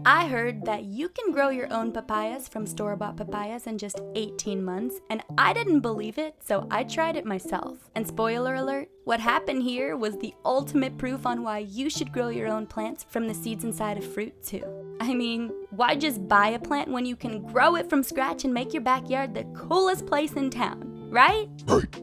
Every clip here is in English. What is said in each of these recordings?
I heard that you can grow your own papayas from store-bought papayas in just 18 months, and I didn't believe it, so I tried it myself. And spoiler alert, what happened here was the ultimate proof on why you should grow your own plants from the seeds inside of fruit too. I mean, why just buy a plant when you can grow it from scratch and make your backyard the coolest place in town? Right?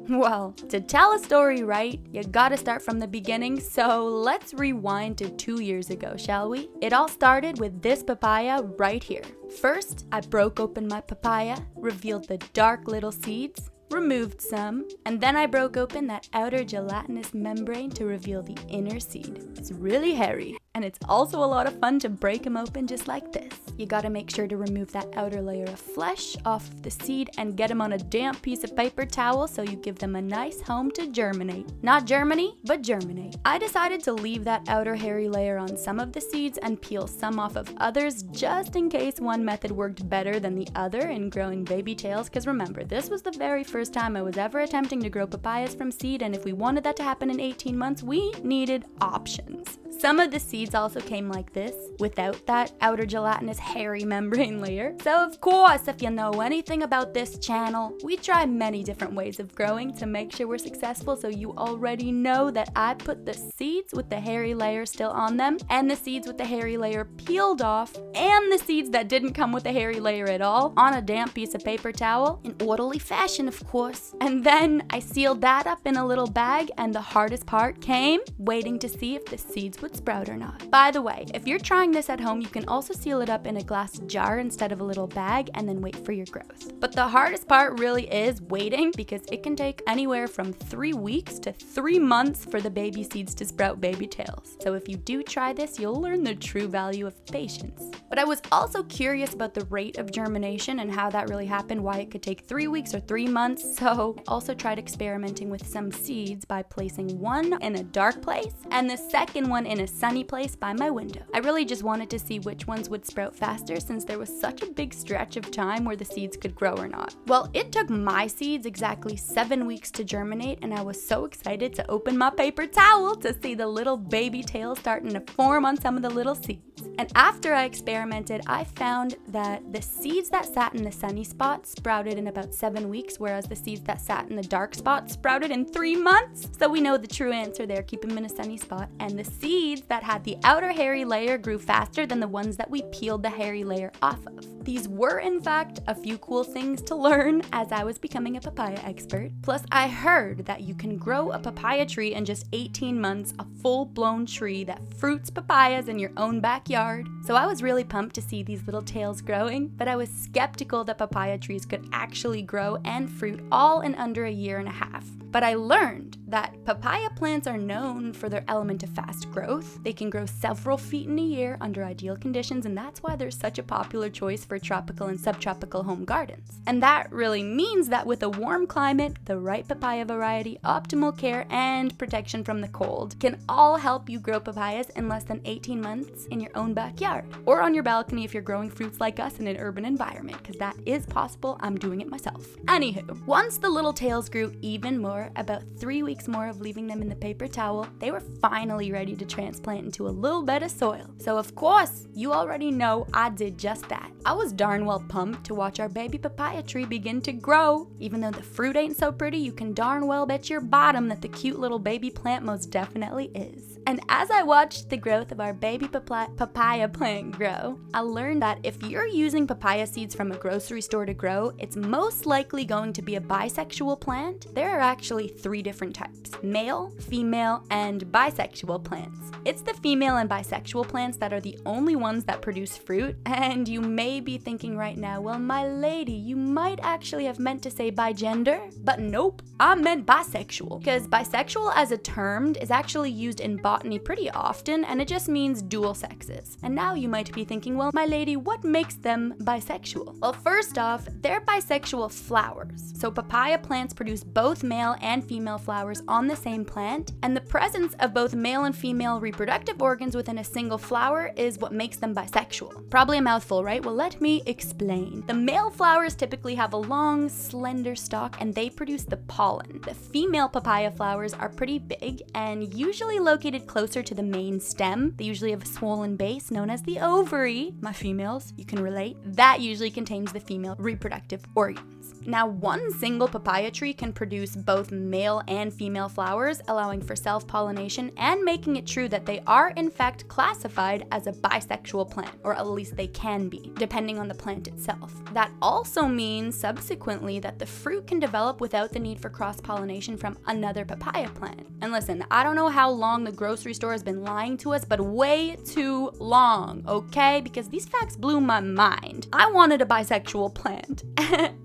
Well, to tell a story right, you gotta start from the beginning, so let's rewind to 2 years ago, shall we? It all started with this papaya right here. First, I broke open my papaya, revealed the dark little seeds, removed some, and then I broke open that outer gelatinous membrane to reveal the inner seed. It's really hairy, and it's also a lot of fun to break them open just like this. You gotta make sure to remove that outer layer of flesh off of the seed and get them on a damp piece of paper towel so you give them a nice home to germinate. Not Germany, but germinate. I decided to leave that outer hairy layer on some of the seeds and peel some off of others just in case one method worked better than the other in growing baby tails, because remember, this was the very first time I was ever attempting to grow papayas from seed, and if we wanted that to happen in 18 months, we needed options. Some of the seeds also came like this, without that outer gelatinous hairy membrane layer. So of course, if you know anything about this channel, we try many different ways of growing to make sure we're successful, so you already know that I put the seeds with the hairy layer still on them, and the seeds with the hairy layer peeled off, and the seeds that didn't come with the hairy layer at all on a damp piece of paper towel, in orderly fashion of course. And then I sealed that up in a little bag, and the hardest part came, waiting to see if the seeds would sprout or not. By the way, if you're trying this at home, you can also seal it up in a glass jar instead of a little bag and then wait for your growth. But the hardest part really is waiting, because it can take anywhere from 3 weeks to 3 months for the baby seeds to sprout baby tails. So if you do try this, you'll learn the true value of patience. But I was also curious about the rate of germination and how that really happened, why it could take 3 weeks or 3 months. So I also tried experimenting with some seeds by placing one in a dark place and the second one in a sunny place by my window. I really just wanted to see which ones would sprout faster, since there was such a big stretch of time where the seeds could grow or not. Well, it took my seeds exactly 7 weeks to germinate, and I was so excited to open my paper towel to see the little baby tails starting to form on some of the little seeds. And after I experimented, I found that the seeds that sat in the sunny spot sprouted in about 7 weeks, whereas the seeds that sat in the dark spot sprouted in 3 months. So we know the true answer there, keep them in a sunny spot. And the seeds that had the outer hairy layer grew faster than the ones that we peeled the hairy layer off of. These were, in fact, a few cool things to learn as I was becoming a papaya expert. Plus, I heard that you can grow a papaya tree in just 18 months, a full-blown tree that fruits papayas in your own backyard. So I was really pumped to see these little tails growing, but I was skeptical that papaya trees could actually grow and fruit all in under 1.5 years. But I learned that papaya plants are known for their element of fast growth. They can grow several feet in a year under ideal conditions, and that's why they're such a popular choice for tropical and subtropical home gardens. And that really means that with a warm climate, the right papaya variety, optimal care, and protection from the cold can all help you grow papayas in less than 18 months in your own backyard, or on your balcony if you're growing fruits like us in an urban environment, because that is possible. I'm doing it myself. Anywho, once the little tails grew even more, about 3 weeks more of leaving them in the paper towel, they were finally ready to transplant into a little bit of soil. So of course, you already know I did just that. I was darn well pumped to watch our baby papaya tree begin to grow. Even though the fruit ain't so pretty, you can darn well bet your bottom that the cute little baby plant most definitely is. And as I watched the growth of our baby papaya plant grow, I learned that if you're using papaya seeds from a grocery store to grow, it's most likely going to be a bisexual plant. There are actually 3 different types: male, female, and bisexual plants. It's the female and bisexual plants that are the only ones that produce fruit, and you may be thinking right now, well, my lady, you might actually have meant to say bigender, but nope, I meant bisexual, because bisexual as a term is actually used in botany pretty often, and it just means dual sexes. And now you might be thinking, well, my lady, what makes them bisexual? Well, first off, they're bisexual flowers. So papaya plants produce both male and female flowers fruits on the same plant, and the presence of both male and female reproductive organs within a single flower is what makes them bisexual. Probably a mouthful, right? Well, let me explain. The male flowers typically have a long, slender stalk, and they produce the pollen. The female papaya flowers are pretty big and usually located closer to the main stem. They usually have a swollen base known as the ovary. My females, you can relate. That usually contains the female reproductive organs. Now, one single papaya tree can produce both male and female flowers, allowing for self-pollination and making it true that they are in fact classified as a bisexual plant, or at least they can be, depending on the plant itself. That also means subsequently that the fruit can develop without the need for cross-pollination from another papaya plant. And listen, I don't know how long the grocery store has been lying to us, but way too long, okay? Because these facts blew my mind. I wanted a bisexual plant.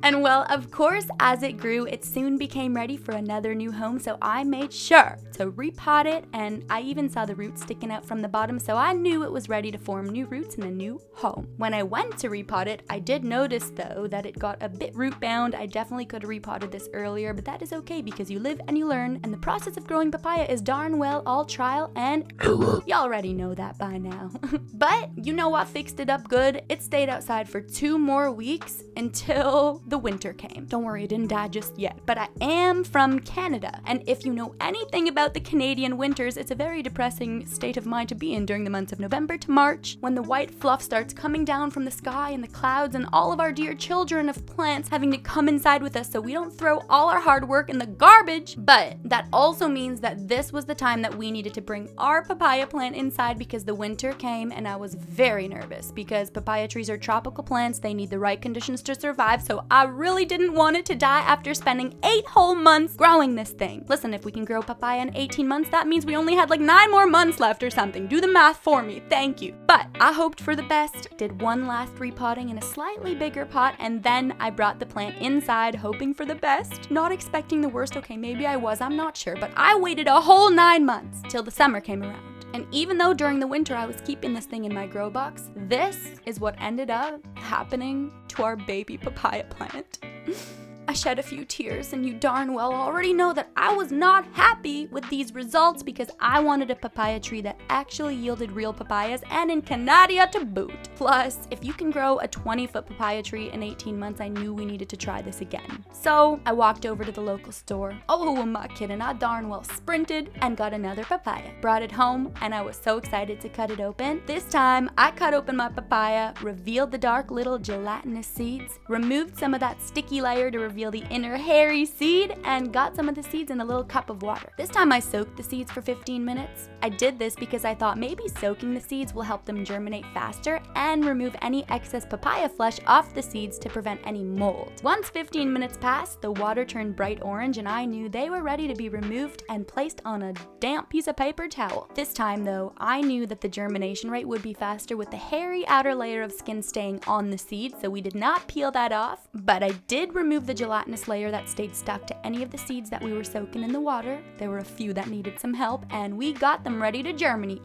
And well, of course, as it grew, it soon became ready for another new home, so I made sure to repot it, and I even saw the roots sticking out from the bottom, so I knew it was ready to form new roots in a new home. When I went to repot it, I did notice though that it got a bit root bound. I definitely could have repotted this earlier, but that is okay because you live and you learn, and the process of growing papaya is darn well all trial and error. You already know that by now. But you know what fixed it up good? It stayed outside for 2 more weeks until the winter came. Don't worry, it didn't die just yet, but I am from Canada, and if you know anything about the Canadian winters, it's a very depressing state of mind to be in during the months of November to March, when the white fluff starts coming down from the sky and the clouds, and all of our dear children of plants having to come inside with us so we don't throw all our hard work in the garbage. But that also means that this was the time that we needed to bring our papaya plant inside because the winter came, and I was very nervous because papaya trees are tropical plants. They need the right conditions to survive, so I really didn't want it to die after spending 8 whole months growing this thing. Listen, if we can grow papaya in 18 months, that means we only had like 9 more months left or something. Do the math for me, thank you. But I hoped for the best, did one last repotting in a slightly bigger pot, and then I brought the plant inside, hoping for the best, not expecting the worst. Okay, maybe I was, I'm not sure, but I waited a whole 9 months till the summer came around. And even though during the winter I was keeping this thing in my grow box, this is what ended up happening to our baby papaya plant. I shed a few tears, and you darn well already know that I was not happy with these results because I wanted a papaya tree that actually yielded real papayas, and in Canada to boot. Plus, if you can grow a 20-foot papaya tree in 18 months, I knew we needed to try this again. So I walked over to the local store. Oh, who am I kidding? I darn well sprinted and got another papaya. Brought it home, and I was so excited to cut it open. This time, I cut open my papaya, revealed the dark little gelatinous seeds, removed some of that sticky layer to reveal the inner hairy seed, and got some of the seeds in a little cup of water. This time I soaked the seeds for 15 minutes. I did this because I thought maybe soaking the seeds will help them germinate faster and remove any excess papaya flesh off the seeds to prevent any mold. Once 15 minutes passed, the water turned bright orange, and I knew they were ready to be removed and placed on a damp piece of paper towel. This time though, I knew that the germination rate would be faster with the hairy outer layer of skin staying on the seed, so we did not peel that off, but I did remove the gelatinous layer that stayed stuck to any of the seeds that we were soaking in the water. There were a few that needed some help, and we got them ready to germinate.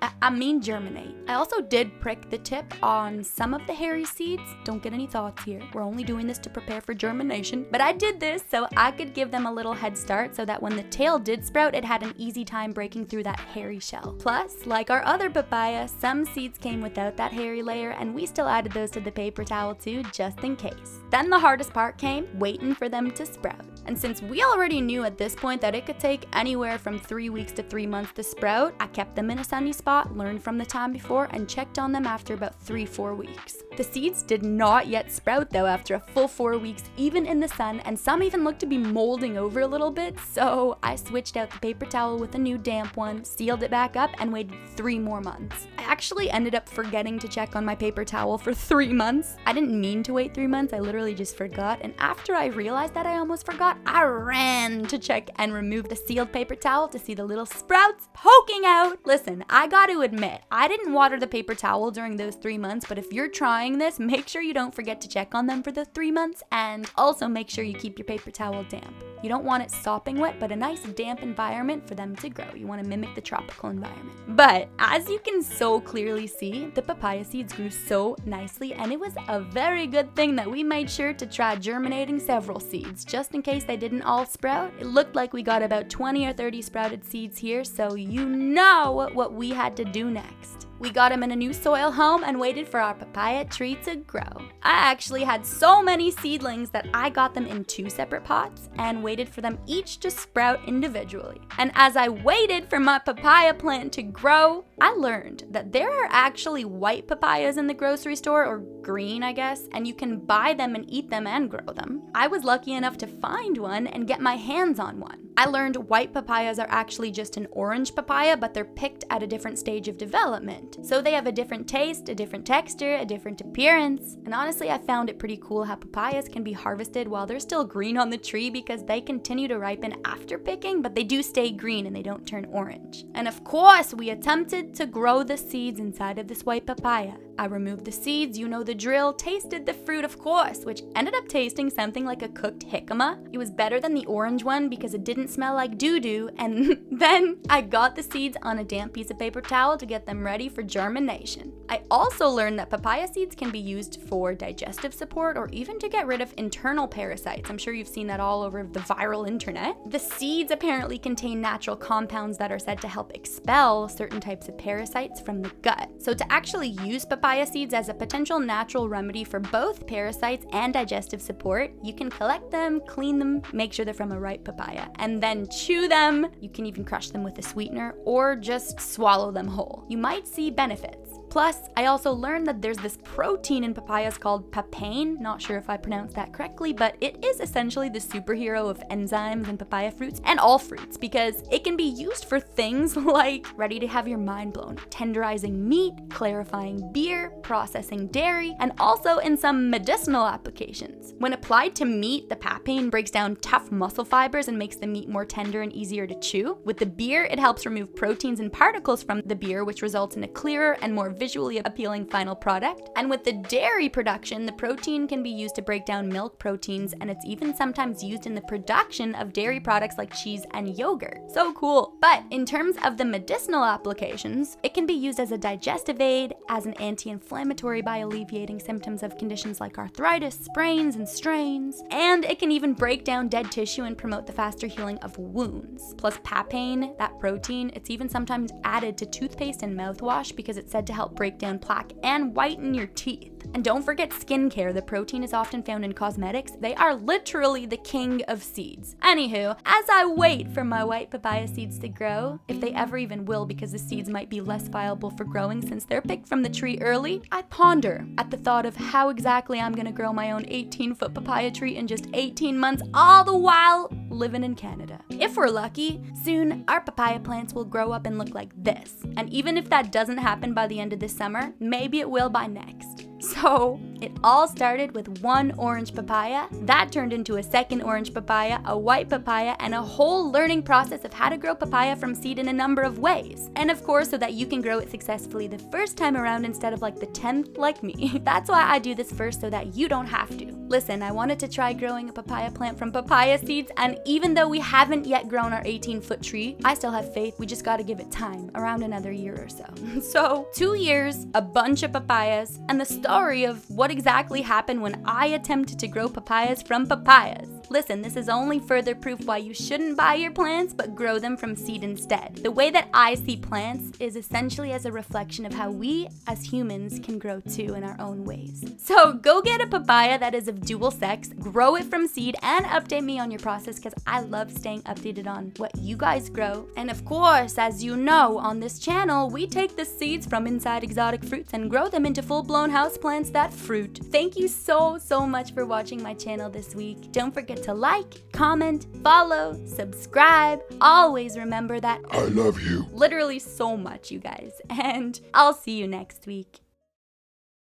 I also did prick the tip on some of the hairy seeds. Don't get any thoughts here. We're only doing this to prepare for germination, but I did this so I could give them a little head start so that when the tail did sprout, it had an easy time breaking through that hairy shell. Plus, like our other papaya, some seeds came without that hairy layer, and we still added those to the paper towel too, just in case. Then the hardest part came, waiting for them to sprout. And since we already knew at this point that it could take anywhere from 3 weeks to 3 months to sprout, I kept them in a sunny spot, learned from the time before, and checked on them after about 3-4 weeks. The seeds did not yet sprout though after a full 4 weeks, even in the sun, and some even looked to be molding over a little bit, so I switched out the paper towel with a new damp one, sealed it back up, and waited 3 more months. I actually ended up forgetting to check on my paper towel for 3 months. I didn't mean to wait 3 months, I literally just forgot, and after I realized that I almost forgot, I ran to check and remove the sealed paper towel to see the little sprouts poking out. Listen, I got to admit, I didn't water the paper towel during those 3 months, but if you're trying trying this, make sure you don't forget to check on them for the 3 months, and also make sure you keep your paper towel damp. You don't want it sopping wet, but a nice damp environment for them to grow. You want to mimic the tropical environment. But as you can so clearly see, the papaya seeds grew so nicely, and it was a very good thing that we made sure to try germinating several seeds, just in case they didn't all sprout. It looked like we got about 20 or 30 sprouted seeds here, so you know what we had to do next. We got them in a new soil home and waited for our papaya tree to grow. I actually had so many seedlings that I got them in 2 separate pots and waited for them each to sprout individually. And as I waited for my papaya plant to grow, I learned that there are actually white papayas in the grocery store, or green, I guess, and you can buy them and eat them and grow them. I was lucky enough to find one and get my hands on one. I learned white papayas are actually just an orange papaya, but they're picked at a different stage of development. So they have a different taste, a different texture, a different appearance. And honestly, I found it pretty cool how papayas can be harvested while they're still green on the tree, because they continue to ripen after picking, but they do stay green and they don't turn orange. And of course, we attempted to grow the seeds inside of this white papaya. I removed the seeds, you know the drill, tasted the fruit of course, which ended up tasting something like a cooked jicama. It was better than the orange one because it didn't smell like doo-doo, and then I got the seeds on a damp piece of paper towel to get them ready for germination. I also learned that papaya seeds can be used for digestive support or even to get rid of internal parasites. I'm sure you've seen that all over the viral internet. The seeds apparently contain natural compounds that are said to help expel certain types of parasites from the gut. So to actually use papaya seeds as a potential natural remedy for both parasites and digestive support, you can collect them, clean them, make sure they're from a ripe papaya, and then chew them. You can even crush them with a sweetener or just swallow them whole. You might see benefits. Plus, I also learned that there's this protein in papayas called Papain. Not sure if I pronounced that correctly, but it is essentially the superhero of enzymes in papaya fruits and all fruits, because it can be used for things like, ready to have your mind blown, tenderizing meat, clarifying beer, processing dairy, and also in some medicinal applications. When applied to meat, the Papain breaks down tough muscle fibers and makes the meat more tender and easier to chew. With the beer, it helps remove proteins and particles from the beer, which results in a clearer and more visually appealing final product. And with the dairy production, the protein can be used to break down milk proteins, and it's even sometimes used in the production of dairy products like cheese and yogurt. So cool. But in terms of the medicinal applications, it can be used as a digestive aid, as an anti-inflammatory by alleviating symptoms of conditions like arthritis, sprains, and strains, and it can even break down dead tissue and promote the faster healing of wounds. Plus papain, that protein, it's even sometimes added to toothpaste and mouthwash because it's said to help break down plaque and whiten your teeth. And don't forget skincare. The protein is often found in cosmetics. They are literally the king of seeds. Anywho, as I wait for my white papaya seeds to grow, if they ever even will, because the seeds might be less viable for growing since they're picked from the tree early, I ponder at the thought of how exactly I'm gonna grow my own 18-foot papaya tree in just 18 months, all the while living in Canada. If we're lucky, soon our papaya plants will grow up and look like this. And even if that doesn't happen by the end of this summer, maybe it will by next. So it all started with one orange papaya, that turned into a second orange papaya, a white papaya, and a whole learning process of how to grow papaya from seed in a number of ways. And of course, so that you can grow it successfully the first time around instead of like the 10th like me. That's why I do this first, so that you don't have to. Listen, I wanted to try growing a papaya plant from papaya seeds, and even though we haven't yet grown our 18-foot tree, I still have faith. We just gotta give it time, around another year or so. So 2 years, a bunch of papayas, and the story of what exactly happened when I attempted to grow papayas from papayas. Listen, this is only further proof why you shouldn't buy your plants, but grow them from seed instead. The way that I see plants is essentially as a reflection of how we as humans can grow too in our own ways. So go get a papaya that is of dual sex, grow it from seed, and update me on your process, because I love staying updated on what you guys grow. And of course, as you know, on this channel, we take the seeds from inside exotic fruits and grow them into full-blown houseplants that fruit. Thank you so much for watching my channel this week. Don't forget to like, comment, follow, subscribe. Always remember that I love you literally so much, you guys. And I'll see you next week.